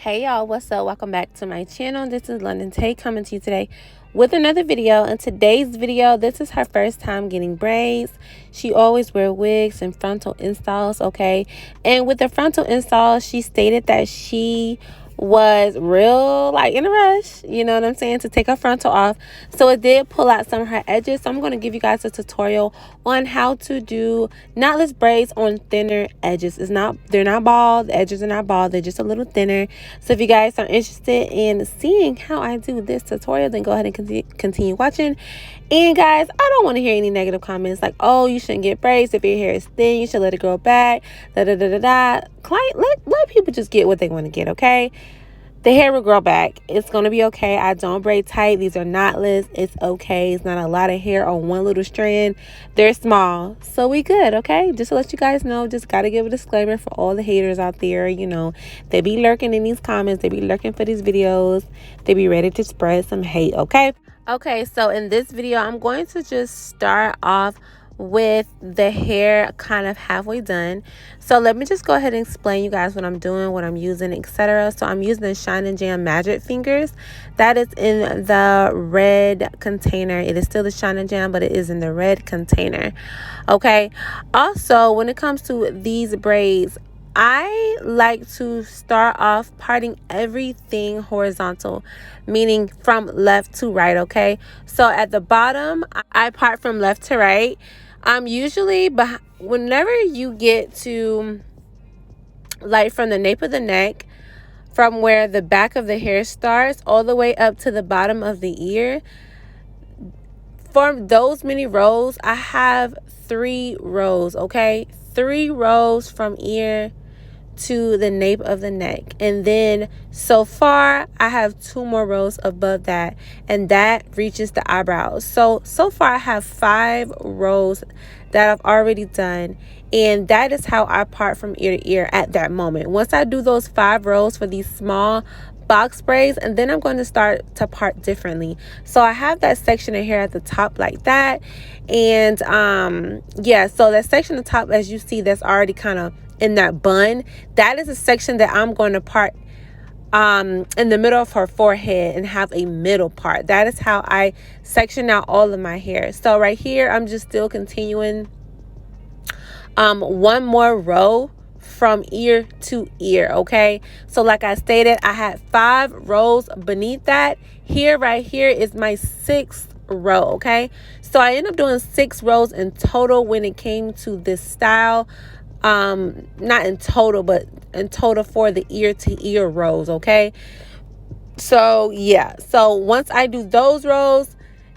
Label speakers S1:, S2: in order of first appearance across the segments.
S1: Hey y'all, what's up? Welcome back to my channel. This is London Tay coming to you today with another video. In today's video, this is her first time getting braids. She always wear wigs and frontal installs, okay? And with the frontal install, she stated that she was real in a rush, you know what I'm saying, to take her frontal off. So it did pull out some of her edges. So I'm going to give you guys a tutorial on how to do knotless braids on thinner edges. They're not bald, the edges are not bald, they're just a little thinner. So if you guys are interested in seeing how I do this tutorial, then go ahead and continue watching. And guys, I don't want to hear any negative comments like, oh, you shouldn't get braids if your hair is thin, you should let it grow back, Client, let people just get what they want to get, okay? The hair will grow back. It's going to be okay. I don't braid tight. These are knotless. It's okay. It's not a lot of hair on one little strand. They're small. So we good, okay? Just to let you guys know, just got to give a disclaimer for all the haters out there. You know, they be lurking in these comments. They be lurking for these videos. They be ready to spread some hate, okay? Okay, so in this video, I'm going to just start off with the hair kind of halfway done. So let me just go ahead and explain you guys what I'm doing, what I'm using, etc. So I'm using the Shine and Jam Magic Fingers. That is in the red container. It is still the Shine and Jam, but it is in the red container. Okay, also when it comes to these braids, I like to start off parting everything horizontal, meaning from left to right, okay? So at the bottom, I part from left to right. Usually, whenever you get to, from the nape of the neck, from where the back of the hair starts, all the way up to the bottom of the ear, for those many rows, I have 3 rows, okay? 3 rows from ear to the nape of the neck, and then so far I have 2 more rows above that, and that reaches the eyebrows. So far I have 5 rows that I've already done, and that is how I part from ear to ear at that moment. Once I do those 5 rows for these small box braids, and then I'm going to start to part differently. So I have that section of hair at the top like that, and yeah, so that section at the top, as you see, that's already kind of in that bun, that is a section that I'm going to part in the middle of her forehead and have a middle part. That is how I section out all of my hair. So right here, I'm just still continuing 1 more row from ear to ear, okay? So like I stated, I had 5 rows beneath that. Right here is my 6th row, okay? So I ended up doing 6 rows in total when it came to this style. Not in total, but in total for the ear to ear rows, okay? So yeah, so once I do those rows,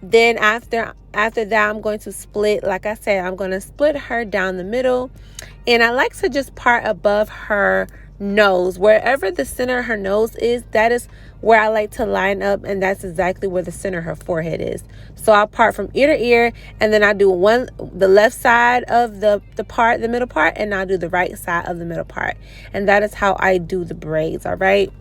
S1: then after that, I'm going to split. Like I said, I'm going to split her down the middle, and I like to just part above her nose. Wherever the center of her nose is, that is where I like to line up, and that's exactly where the center of her forehead is. So I'll part from ear to ear, and then I do the left side of the middle part, and I'll do the right side of the middle part, and that is how I do the braids. All right.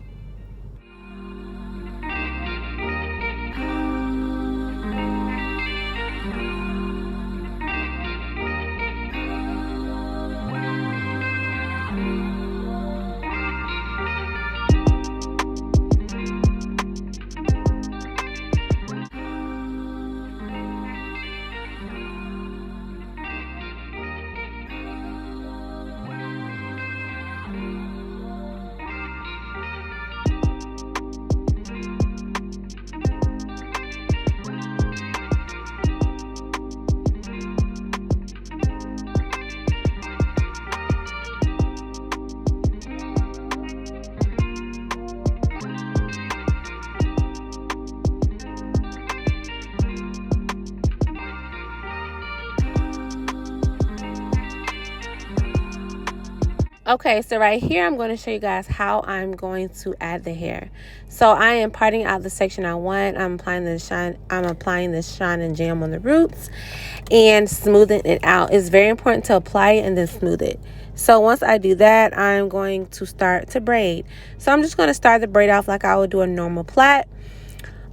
S1: Okay, so right here, I'm going to show you guys how I'm going to add the hair. So I am parting out the section I want. I'm applying this shine and jam on the roots and smoothing it out. It's very important to apply it and then smooth it. So once I do that, I'm going to start to braid. So I'm just going to start the braid off like I would do a normal plait.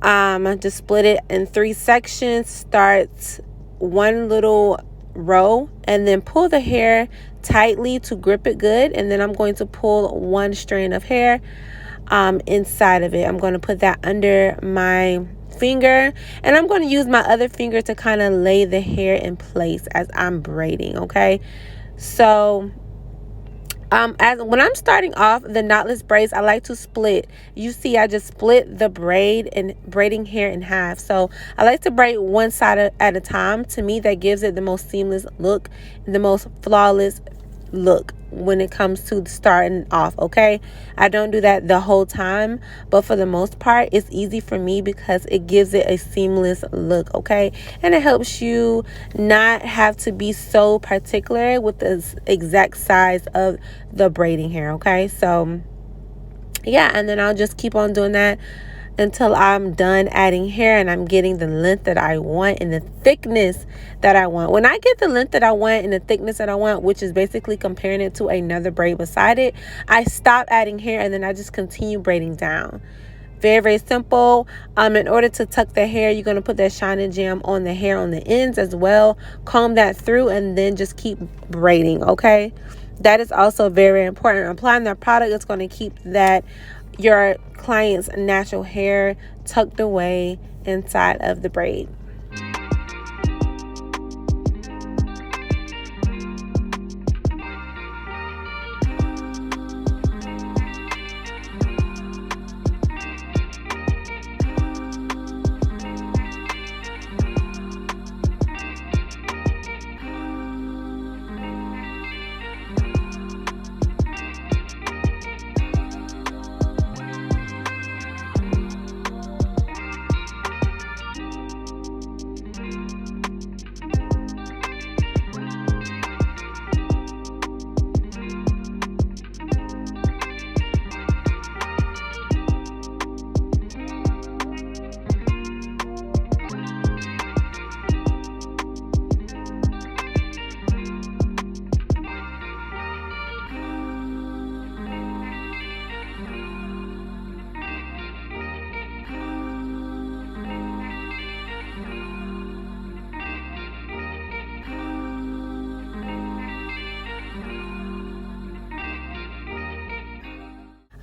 S1: Just split it in 3 sections. Start one little row and then pull the hair tightly to grip it good, and then I'm going to pull one strand of hair inside of it. I'm going to put that under my finger, and I'm going to use my other finger to kind of lay the hair in place as I'm braiding. Okay, so as when I'm starting off the knotless braids, I like to split. You see, I just split the braid and braiding hair in half. So I like to braid one side at a time. To me, that gives it the most seamless look, the most flawless look when it comes to starting off. Okay, I don't do that the whole time, but for the most part it's easy for me because it gives it a seamless look. Okay, and it helps you not have to be so particular with the exact size of the braiding hair. Okay, so yeah, and then I'll just keep on doing that until I'm done adding hair and I'm getting the length that I want and the thickness that I want. When I get the length that I want and the thickness that I want, which is basically comparing it to another braid beside it, I stop adding hair and then I just continue braiding down. Very, very simple. In order to tuck the hair, you're going to put that shine jam on the hair on the ends as well. Comb that through and then just keep braiding. Okay, that is also very important. Applying that product is going to keep that your client's natural hair tucked away inside of the braid.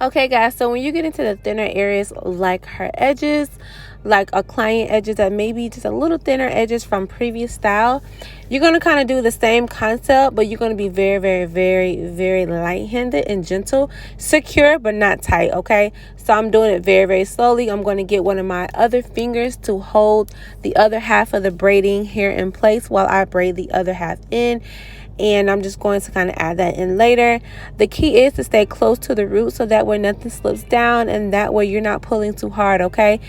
S1: Okay guys, so when you get into the thinner areas like her edges, like a client edges that maybe just a little thinner edges from previous style, you're going to kind of do the same concept, but you're going to be very, very, very, very light-handed and gentle, secure but not tight. Okay, so I'm doing it very, very slowly. I'm going to get one of my other fingers to hold the other half of the braiding hair in place while I braid the other half in. And I'm just going to kind of add that in later. The key is to stay close to the root so that way nothing slips down and that way you're not pulling too hard. Okay,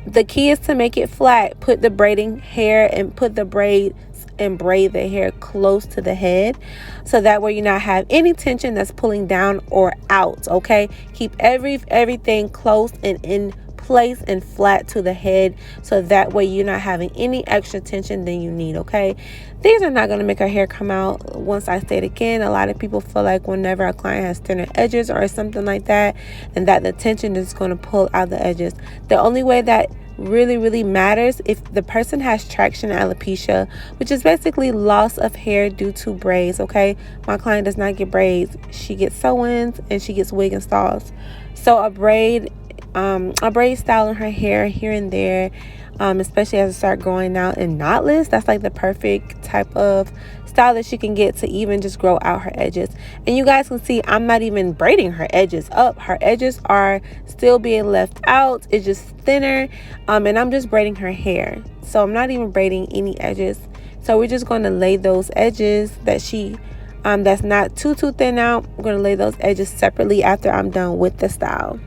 S1: the key is to make it flat. Put the braiding hair and put the braids and braid the hair close to the head so that way you not have any tension that's pulling down or out. Okay, keep everything close and in place and flat to the head so that way you're not having any extra tension than you need. Okay, these are not going to make our hair come out. Once I say it again, a lot of people feel like whenever a client has thinner edges or something like that, and that the tension is going to pull out the edges. The only way that really matters if the person has traction alopecia, which is basically loss of hair due to braids. Okay, my client does not get braids, she gets sew-ins and she gets wig installs. So a braid style in her hair here and there, especially as it start growing out in knotless, that's like the perfect type of style that she can get to even just grow out her edges. And you guys can see I'm not even braiding her edges up. Her edges are still being left out. It's just thinner, and I'm just braiding her hair, so I'm not even braiding any edges. So we're just going to lay those edges that she that's not too thin out. I'm going to lay those edges separately after I'm done with the style.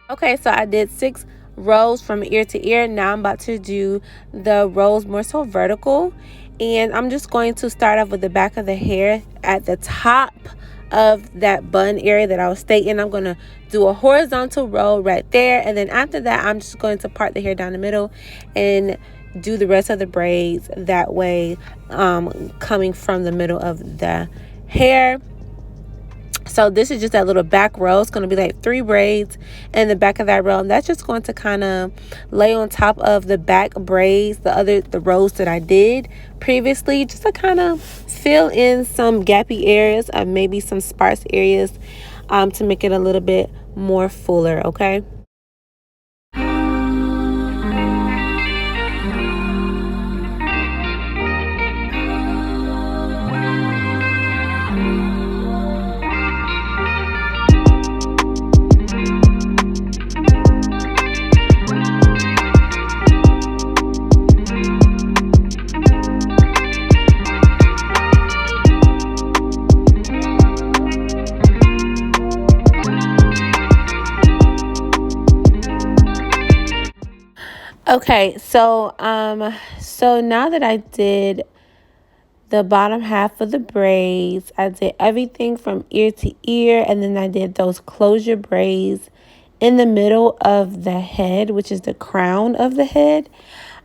S1: Okay, so I did 6 rows from ear to ear. Now I'm about to do the rows more so vertical, and I'm just going to start off with the back of the hair at the top of that bun area that I was stating. I'm going to do a horizontal row right there, and then after that I'm just going to part the hair down the middle and do the rest of the braids that way, coming from the middle of the hair. So this is just that little back row. It's going to be like 3 braids in the back of that row, and that's just going to kind of lay on top of the back braids, the rows that I did previously, just to kind of fill in some gappy areas, maybe some sparse areas, to make it a little bit more fuller, okay? Okay, so now that I did the bottom half of the braids, I did everything from ear to ear, and then I did those closure braids in the middle of the head, which is the crown of the head.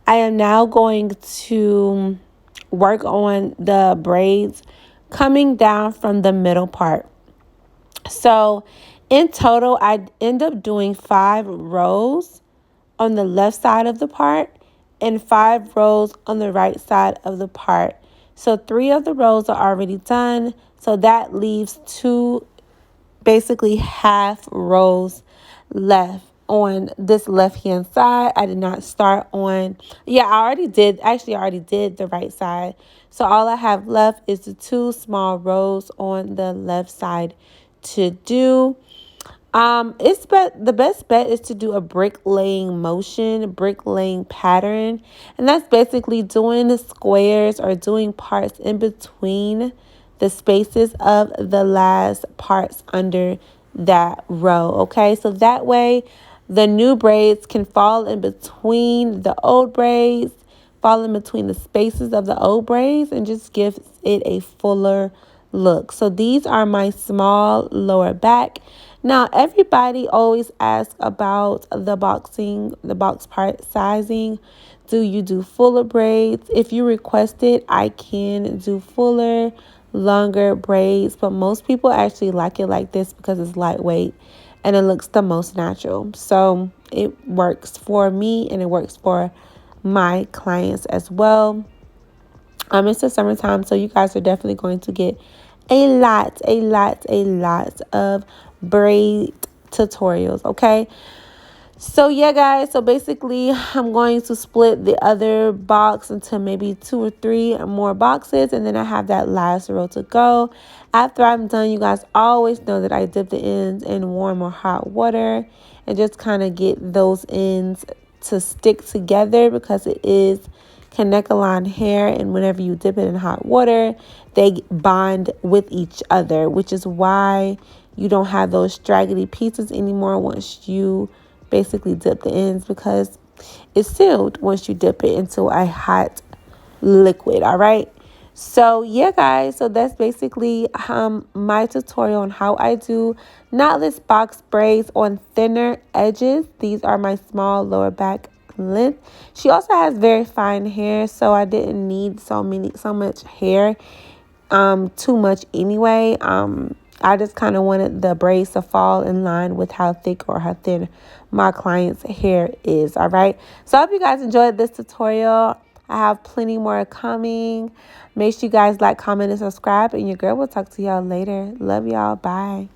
S1: I am now going to work on the braids coming down from the middle part. So in total, I end up doing 5 rows on the left side of the part and 5 rows on the right side of the part. So 3 of the rows are already done. So that leaves 2 basically half rows left on this left hand side. I did not start on, I already did the right side. So all I have left is the 2 small rows on the left side to do. The best bet is to do a brick laying pattern, and that's basically doing the squares or doing parts in between the spaces of the last parts under that row. Okay, so that way the new braids can fall in between the old braids, fall in between the spaces of the old braids, and just gives it a fuller look. So these are my small lower back. Now, everybody always asks about the box part sizing. Do you do fuller braids? If you request it, I can do fuller, longer braids, but most people actually like it like this because it's lightweight and it looks the most natural. So it works for me and it works for my clients as well. It's the summertime, so you guys are definitely going to get a lot of braid tutorials, okay? So yeah, guys, so basically I'm going to split the other box into maybe 2 or 3 more boxes, and then I have that last row to go. After I'm done, you guys always know that I dip the ends in warm or hot water and just kind of get those ends to stick together because it is Kanekalon hair, and whenever you dip it in hot water, they bond with each other, which is why you don't have those straggly pieces anymore once you basically dip the ends, because it's sealed once you dip it into a hot liquid. All right, so yeah, guys, so that's basically my tutorial on how I do knotless box braids on thinner edges. These are my small lower back length. She also has very fine hair, so I didn't need so much hair too much anyway. I just kind of wanted the braids to fall in line with how thick or how thin my client's hair is. All right, so I hope you guys enjoyed this tutorial. I have plenty more coming. Make sure you guys like, comment, and subscribe, and your girl will talk to y'all later. Love y'all. Bye.